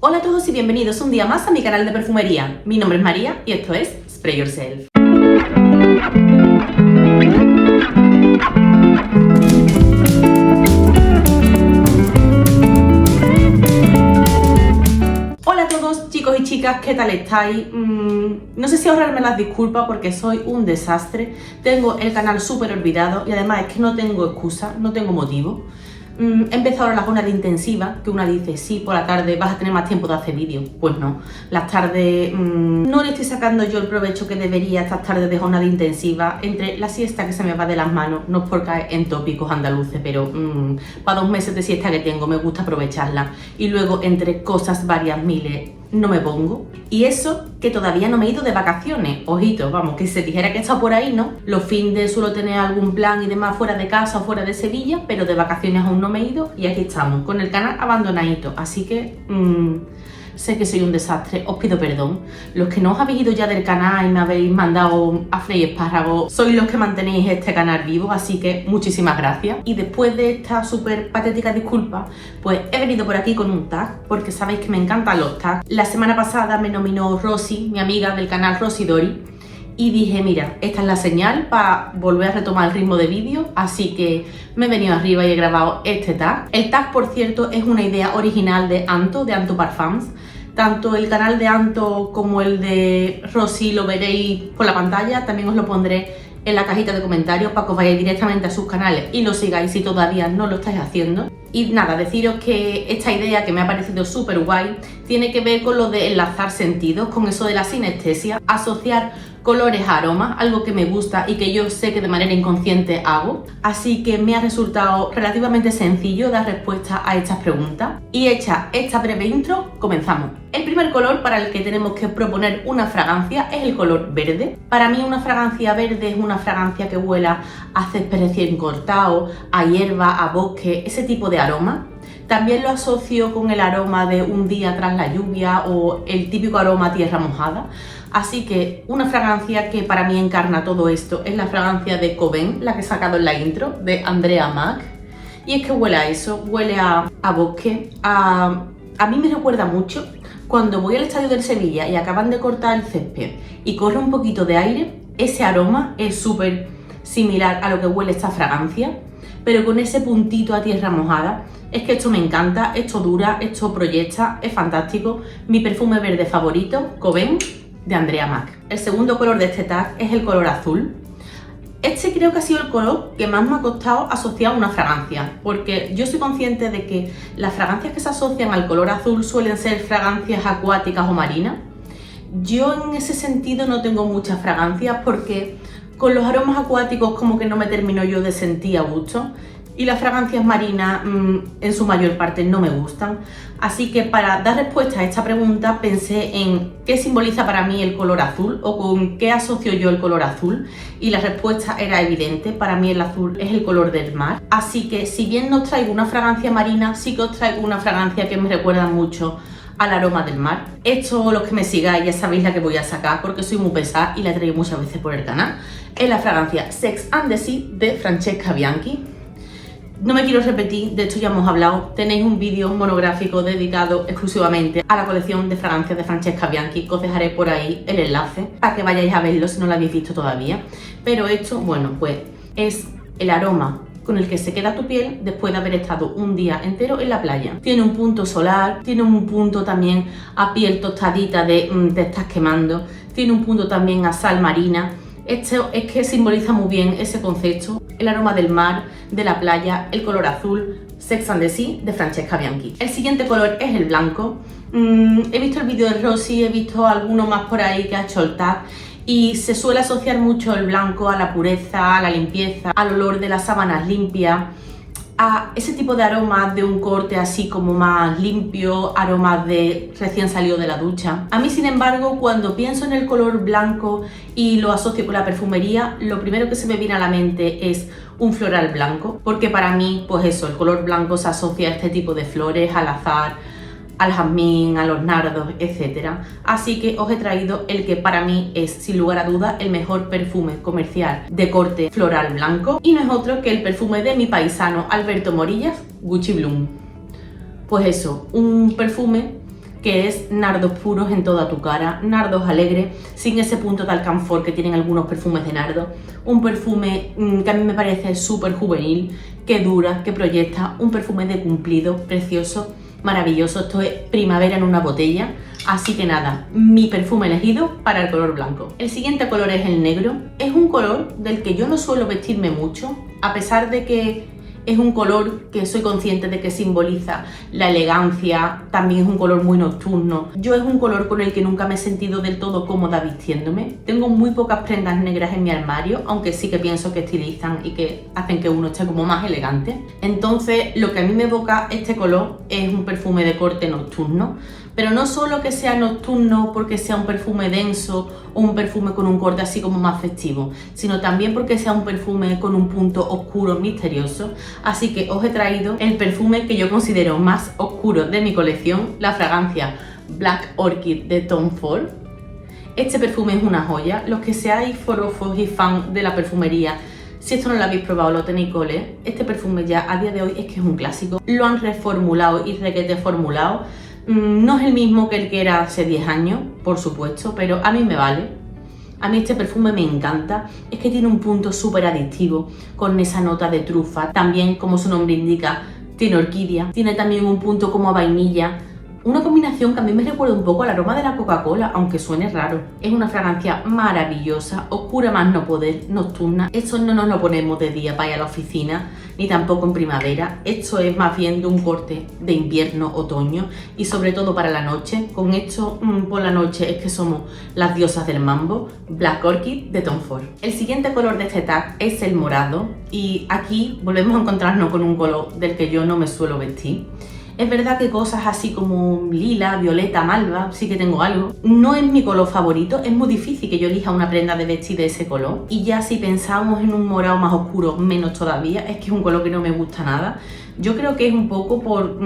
Hola a todos y bienvenidos un día más a mi canal de perfumería. Mi nombre es María y esto es Spray Yourself. Hola a todos chicos y chicas, ¿qué tal estáis? No sé si ahorrarme las disculpas porque soy un desastre. Tengo el canal súper olvidado y además es que no tengo excusa, no tengo motivo. He empezado ahora la jornada intensiva, que una dice, sí, por la tarde vas a tener más tiempo de hacer vídeos. Pues no, las tardes no le estoy sacando yo el provecho que debería a estas tardes de jornada intensiva, entre la siesta que se me va de las manos, no es por caer en tópicos andaluces, pero para 2 meses de siesta que tengo me gusta aprovecharla. Y luego entre cosas varias miles no me pongo. Y eso que todavía no me he ido de vacaciones, ojito, vamos, que se dijera que he estado por ahí, ¿no? Los fines suelo tener algún plan y demás fuera de casa o fuera de Sevilla, pero de vacaciones aún no me he ido y aquí estamos, con el canal abandonadito, así que sé que soy un desastre, os pido perdón. Los que no os habéis ido ya del canal y me habéis mandado a freír espárragos, sois los que mantenéis este canal vivo, así que muchísimas gracias. Y después de esta súper patética disculpa, pues he venido por aquí con un tag, porque sabéis que me encantan los tags. La semana pasada me nominó Rosy, mi amiga del canal Rosy Dori, y dije, mira, esta es la señal para volver a retomar el ritmo de vídeo, así que me he venido arriba y he grabado este tag. El tag, por cierto, es una idea original de Anto Parfums. Tanto el canal de Anto como el de Rosy lo veréis por la pantalla, también os lo pondré en la cajita de comentarios para que os vayáis directamente a sus canales y lo sigáis si todavía no lo estáis haciendo. Y nada, deciros que esta idea que me ha parecido súper guay tiene que ver con lo de enlazar sentidos, con eso de la sinestesia, asociar colores a aromas, algo que me gusta y que yo sé que de manera inconsciente hago. Así que me ha resultado relativamente sencillo dar respuesta a estas preguntas. Y hecha esta breve intro, comenzamos. El primer color para el que tenemos que proponer una fragancia es el color verde. Para mí una fragancia verde es una fragancia que huela a césped recién cortado, a hierba, a bosque, ese tipo de aroma. También lo asocio con el aroma de un día tras la lluvia o el típico aroma a tierra mojada. Así que una fragancia que para mí encarna todo esto es la fragancia de Coven, la que he sacado en la intro, de Andrea Mac. Y es que huele a eso, huele a bosque, a mí me recuerda mucho cuando voy al estadio del Sevilla y acaban de cortar el césped y corre un poquito de aire, ese aroma es súper similar a lo que huele esta fragancia, pero con ese puntito a tierra mojada. Es que esto me encanta, esto dura, esto proyecta, es fantástico. Mi perfume verde favorito, Coven, de Andrea Mac. El segundo color de este tag es el color azul. Este creo que ha sido el color que más me ha costado asociar a una fragancia, porque yo soy consciente de que las fragancias que se asocian al color azul suelen ser fragancias acuáticas o marinas. Yo en ese sentido no tengo muchas fragancias porque con los aromas acuáticos como que no me termino yo de sentir a gusto. Y las fragancias marinas en su mayor parte no me gustan. Así que para dar respuesta a esta pregunta pensé en qué simboliza para mí el color azul o con qué asocio yo el color azul. Y la respuesta era evidente, para mí el azul es el color del mar. Así que si bien no os traigo una fragancia marina, sí que os traigo una fragancia que me recuerda mucho al aroma del mar. Esto, los que me sigáis ya sabéis la que voy a sacar porque soy muy pesada y la traigo muchas veces por el canal. Es la fragancia Sex and the Sea de Francesca Bianchi. No me quiero repetir, de esto ya hemos hablado, tenéis un vídeo monográfico dedicado exclusivamente a la colección de fragancias de Francesca Bianchi, que os dejaré por ahí el enlace para que vayáis a verlo si no lo habéis visto todavía. Pero esto, bueno, pues es el aroma con el que se queda tu piel después de haber estado un día entero en la playa. Tiene un punto solar, tiene un punto también a piel tostadita de te estás quemando, tiene un punto también a sal marina. Esto es que simboliza muy bien ese concepto, el aroma del mar, de la playa, el color azul, Sex and the Sea de Francesca Bianchi. El siguiente color es el blanco. He visto el vídeo de Rosy, he visto alguno más por ahí que ha hecho el tag y se suele asociar mucho el blanco a la pureza, a la limpieza, al olor de las sábanas limpias, a ese tipo de aromas de un corte así como más limpio, aromas de recién salido de la ducha. A mí, sin embargo, cuando pienso en el color blanco y lo asocio con la perfumería, lo primero que se me viene a la mente es un floral blanco, porque para mí, pues eso, el color blanco se asocia a este tipo de flores, al azahar, al jazmín, a los nardos, etc. Así que os he traído el que para mí es, sin lugar a dudas, el mejor perfume comercial de corte floral blanco y no es otro que el perfume de mi paisano Alberto Morillas, Gucci Bloom. Pues eso, un perfume que es nardos puros en toda tu cara, nardos alegres, sin ese punto de alcanfor que tienen algunos perfumes de nardo. Un perfume que a mí me parece súper juvenil, que dura, que proyecta, un perfume de cumplido, precioso, maravilloso. Esto es primavera en una botella. Así que nada, mi perfume elegido para el color blanco. El siguiente color es el negro. Es un color del que yo no suelo vestirme mucho, a pesar de que es un color que soy consciente de que simboliza la elegancia, también es un color muy nocturno. Yo es un color con el que nunca me he sentido del todo cómoda vistiéndome. Tengo muy pocas prendas negras en mi armario, aunque sí que pienso que estilizan y que hacen que uno esté como más elegante. Entonces, lo que a mí me evoca este color es un perfume de corte nocturno, pero no solo que sea nocturno porque sea un perfume denso o un perfume con un corte así como más festivo, sino también porque sea un perfume con un punto oscuro misterioso. Así que os he traído el perfume que yo considero más oscuro de mi colección, la fragancia Black Orchid de Tom Ford. Este perfume es una joya. Los que seáis forofos y fan de la perfumería, si esto no lo habéis probado, lo tenéis que oler. Este perfume ya a día de hoy es que es un clásico. Lo han reformulado y requete formulado. No es el mismo que el que era hace 10 años, por supuesto, pero a mí me vale. A mí este perfume me encanta, es que tiene un punto súper adictivo, con esa nota de trufa. También, como su nombre indica, tiene orquídea, tiene también un punto como a vainilla. Una combinación que a mí me recuerda un poco al aroma de la Coca-Cola, aunque suene raro. Es una fragancia maravillosa, oscura más no poder, nocturna. Esto no nos lo ponemos de día para ir a la oficina, ni tampoco en primavera. Esto es más bien de un corte de invierno, otoño y sobre todo para la noche. Con esto por la noche es que somos las diosas del mambo. Black Orchid de Tom Ford. El siguiente color de este tag es el morado y aquí volvemos a encontrarnos con un color del que yo no me suelo vestir. Es verdad que cosas así como lila, violeta, malva, sí que tengo algo. No es mi color favorito, es muy difícil que yo elija una prenda de vestir de ese color. Y ya si pensamos en un morado más oscuro, menos todavía, es que es un color que no me gusta nada. Yo creo que es un poco por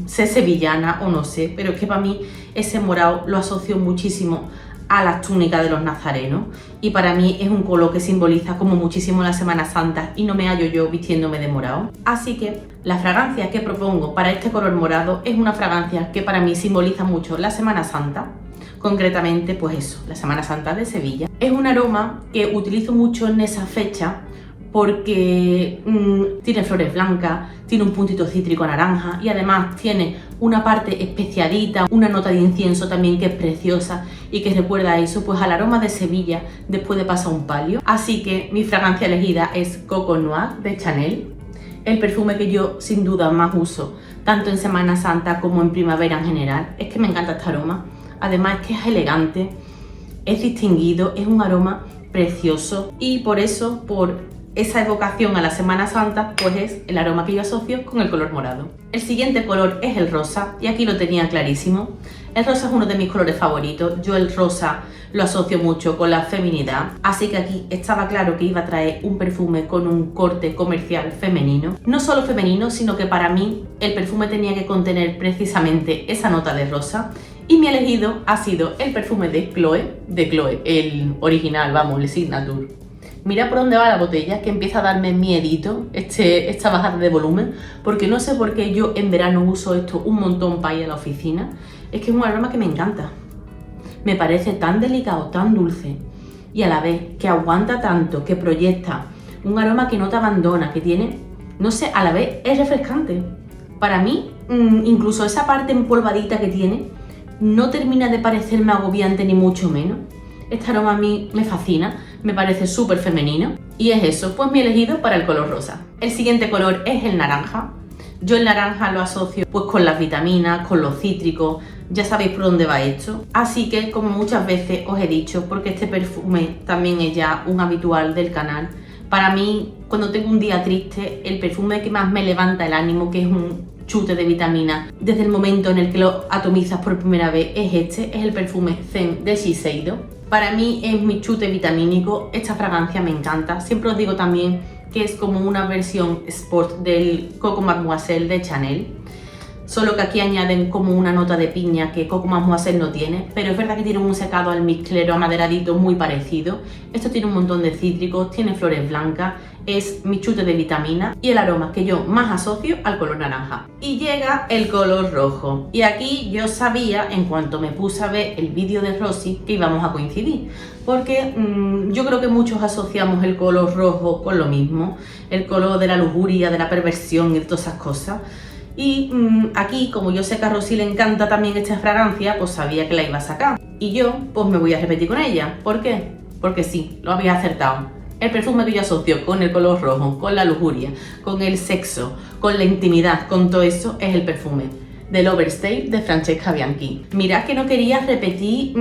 ser sevillana o no sé, pero es que para mí ese morado lo asocio muchísimo a las túnicas de los nazarenos y para mí es un color que simboliza como muchísimo la Semana Santa y no me hallo yo vistiéndome de morado. Así que la fragancia que propongo para este color morado es una fragancia que para mí simboliza mucho la Semana Santa, concretamente pues eso, la Semana Santa de Sevilla. Es un aroma que utilizo mucho en esa fecha porque tiene flores blancas, tiene un puntito cítrico naranja y además tiene una parte especiadita, una nota de incienso también que es preciosa y que recuerda a eso, pues al aroma de Sevilla después de pasar un palio. Así que mi fragancia elegida es Coco Noir de Chanel, el perfume que yo sin duda más uso, tanto en Semana Santa como en primavera en general. Es que me encanta este aroma, además es que es elegante, es distinguido, es un aroma precioso y por eso, por esa evocación a la Semana Santa, pues es el aroma que yo asocio con el color morado. El siguiente color es el rosa y aquí lo tenía clarísimo. El rosa es uno de mis colores favoritos. Yo el rosa lo asocio mucho con la feminidad, así que aquí estaba claro que iba a traer un perfume con un corte comercial femenino. No solo femenino, sino que para mí el perfume tenía que contener precisamente esa nota de rosa. Y mi elegido ha sido el perfume de Chloé, el original, vamos, el Signature. Mira por dónde va la botella, que empieza a darme miedito esta bajada de volumen, porque no sé por qué yo en verano uso esto un montón para ir a la oficina. Es que es un aroma que me encanta. Me parece tan delicado, tan dulce y a la vez que aguanta tanto, que proyecta un aroma que no te abandona, que tiene, no sé, a la vez es refrescante. Para mí, incluso esa parte empolvadita que tiene no termina de parecerme agobiante ni mucho menos. Este aroma a mí me fascina, me parece súper femenino y es eso, pues mi elegido para el color rosa. El siguiente color es el naranja. Yo el naranja lo asocio pues con las vitaminas, con los cítricos, ya sabéis por dónde va esto. Así que, como muchas veces os he dicho, porque este perfume también es ya un habitual del canal, para mí, cuando tengo un día triste, el perfume que más me levanta el ánimo, que es un chute de vitamina, desde el momento en el que lo atomizas por primera vez, es el perfume Zen de Shiseido. Para mí es mi chute vitamínico, esta fragancia me encanta. Siempre os digo también que es como una versión sport del Coco Mademoiselle de Chanel. solo que aquí añaden como una nota de piña que Coco Mademoiselle no tiene, pero es verdad que tiene un secado almizclero amaderadito muy parecido. Esto tiene un montón de cítricos, tiene flores blancas, es mi chute de vitamina y el aroma que yo más asocio al color naranja. Y llega el color rojo, y aquí yo sabía, en cuanto me puse a ver el vídeo de Rosy, que íbamos a coincidir, porque yo creo que muchos asociamos el color rojo con lo mismo, el color de la lujuria, de la perversión y de todas esas cosas. Y aquí, como yo sé que a Rosy le encanta también esta fragancia, pues sabía que la iba a sacar. Y yo, pues me voy a repetir con ella. ¿Por qué? Porque sí, lo había acertado. El perfume que yo asocio con el color rojo, con la lujuria, con el sexo, con la intimidad, con todo eso, es el perfume del Overstay de Francesca Bianchi. Mirad que no quería repetir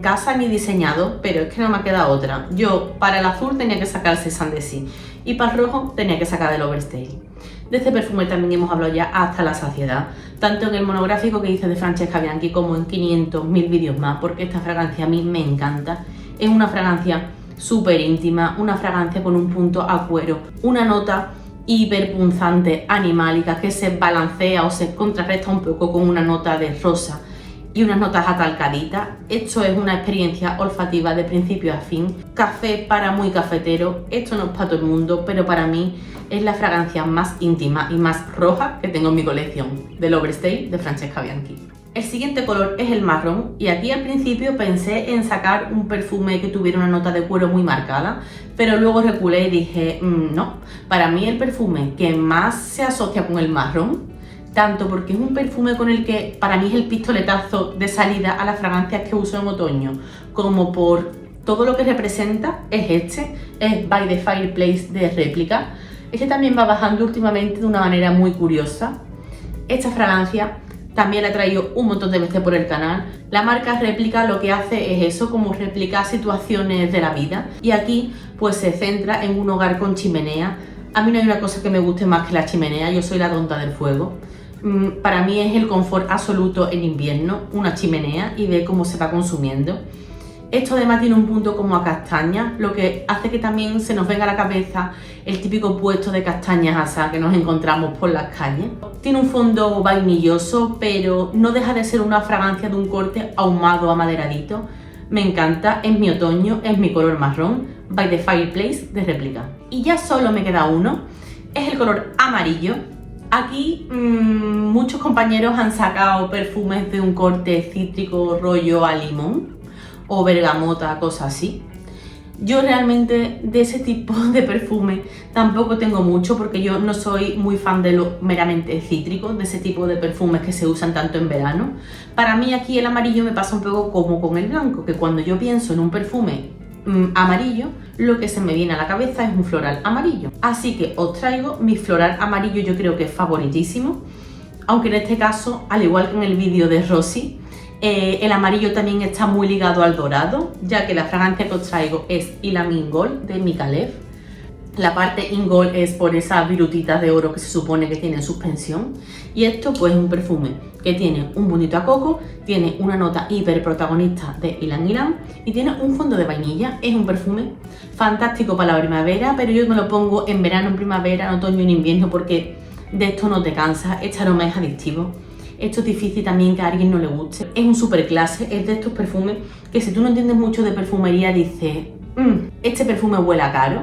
casa ni diseñado, pero es que no me ha quedado otra. Yo para el azul tenía que sacar el Cézanne de Sí y para el rojo tenía que sacar del Overstay. De este perfume también hemos hablado ya hasta la saciedad, tanto en el monográfico que hice de Francesca Bianchi como en 500.000 vídeos más, porque esta fragancia a mí me encanta. Es una fragancia súper íntima, una fragancia con un punto a cuero, una nota hiperpunzante, animálica, que se balancea o se contrarresta un poco con una nota de rosa y unas notas atalcaditas. Esto es una experiencia olfativa de principio a fin, café para muy cafetero. Esto no es para todo el mundo, pero para mí es la fragancia más íntima y más roja que tengo en mi colección, del Overstay de Francesca Bianchi. El siguiente color es el marrón, y aquí al principio pensé en sacar un perfume que tuviera una nota de cuero muy marcada, pero luego reculé y dije, no, para mí el perfume que más se asocia con el marrón, tanto porque es un perfume con el que para mí es el pistoletazo de salida a las fragancias que uso en otoño, como por todo lo que representa, es By the Fireplace de Réplica. Este también va bajando últimamente de una manera muy curiosa. Esta fragancia también la he traído un montón de veces por el canal. La marca Réplica lo que hace es eso, como replicar situaciones de la vida, y aquí pues se centra en un hogar con chimenea. A mí no hay una cosa que me guste más que la chimenea, yo soy la tonta del fuego. Para mí es el confort absoluto en invierno, una chimenea, y ver cómo se va consumiendo. Esto además tiene un punto como a castaña, lo que hace que también se nos venga a la cabeza el típico puesto de castañas asadas que nos encontramos por las calles. Tiene un fondo vainilloso, pero no deja de ser una fragancia de un corte ahumado, amaderadito. Me encanta, es mi otoño, es mi color marrón, By the Fireplace de Réplica. Y ya solo me queda uno, es el color amarillo. Aquí muchos compañeros han sacado perfumes de un corte cítrico rollo a limón o bergamota, cosas así. Yo realmente de ese tipo de perfume tampoco tengo mucho, porque yo no soy muy fan de lo meramente cítrico, de ese tipo de perfumes que se usan tanto en verano. Para mí aquí el amarillo me pasa un poco como con el blanco, que cuando yo pienso en un perfume amarillo, lo que se me viene a la cabeza es un floral amarillo. Así que os traigo mi floral amarillo, yo creo que es favoritísimo, aunque en este caso, al igual que en el vídeo de Rosy, el amarillo también está muy ligado al dorado, ya que la fragancia que os traigo es Ylang Ingol de Micallef. La parte Ingol es por esas virutitas de oro que se supone que tiene en suspensión, y esto pues es un perfume que tiene un puntito a coco, tiene una nota hiper protagonista de Ylang Ylang y tiene un fondo de vainilla. Es un perfume fantástico para la primavera, pero yo me lo pongo en verano, en primavera, en otoño y en invierno, porque de esto no te cansas. Este aroma es adictivo. Esto es difícil también que a alguien no le guste. Es un super clase, es de estos perfumes que si tú no entiendes mucho de perfumería dices, este perfume huele a caro.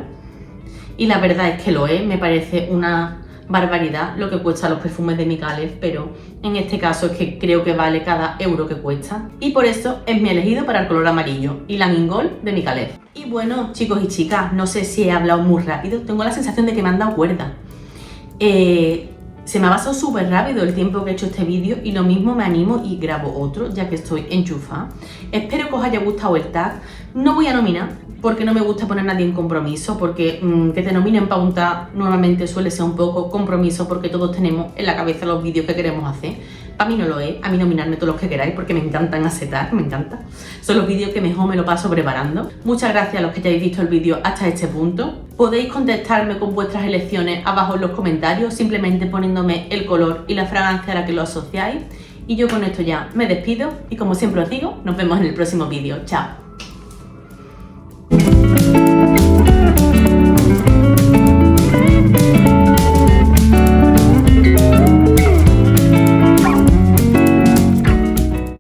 Y la verdad es que lo es, me parece una barbaridad lo que cuestan los perfumes de Micallef, pero en este caso es que creo que vale cada euro que cuesta. Y por eso es mi elegido para el color amarillo, Ylang Ingol de Micallef. Y bueno, chicos y chicas, no sé si he hablado muy rápido, tengo la sensación de que me han dado cuerda. Se me ha pasado súper rápido el tiempo que he hecho este vídeo, y lo mismo me animo y grabo otro, ya que estoy enchufada. Espero que os haya gustado el tag. No voy a nominar, porque no me gusta poner a nadie en compromiso, porque que te nominen para un tag normalmente suele ser un poco compromiso, porque todos tenemos en la cabeza los vídeos que queremos hacer. Para mí no lo es, a mí nominarme todos los que queráis, porque me encantan hacer tag, me encanta. Son los vídeos que mejor me lo paso preparando. Muchas gracias a los que ya habéis visto el vídeo hasta este punto. Podéis contestarme con vuestras elecciones abajo en los comentarios, simplemente poniéndome el color y la fragancia a la que lo asociáis. Y yo con esto ya me despido, y como siempre os digo, nos vemos en el próximo vídeo. Chao.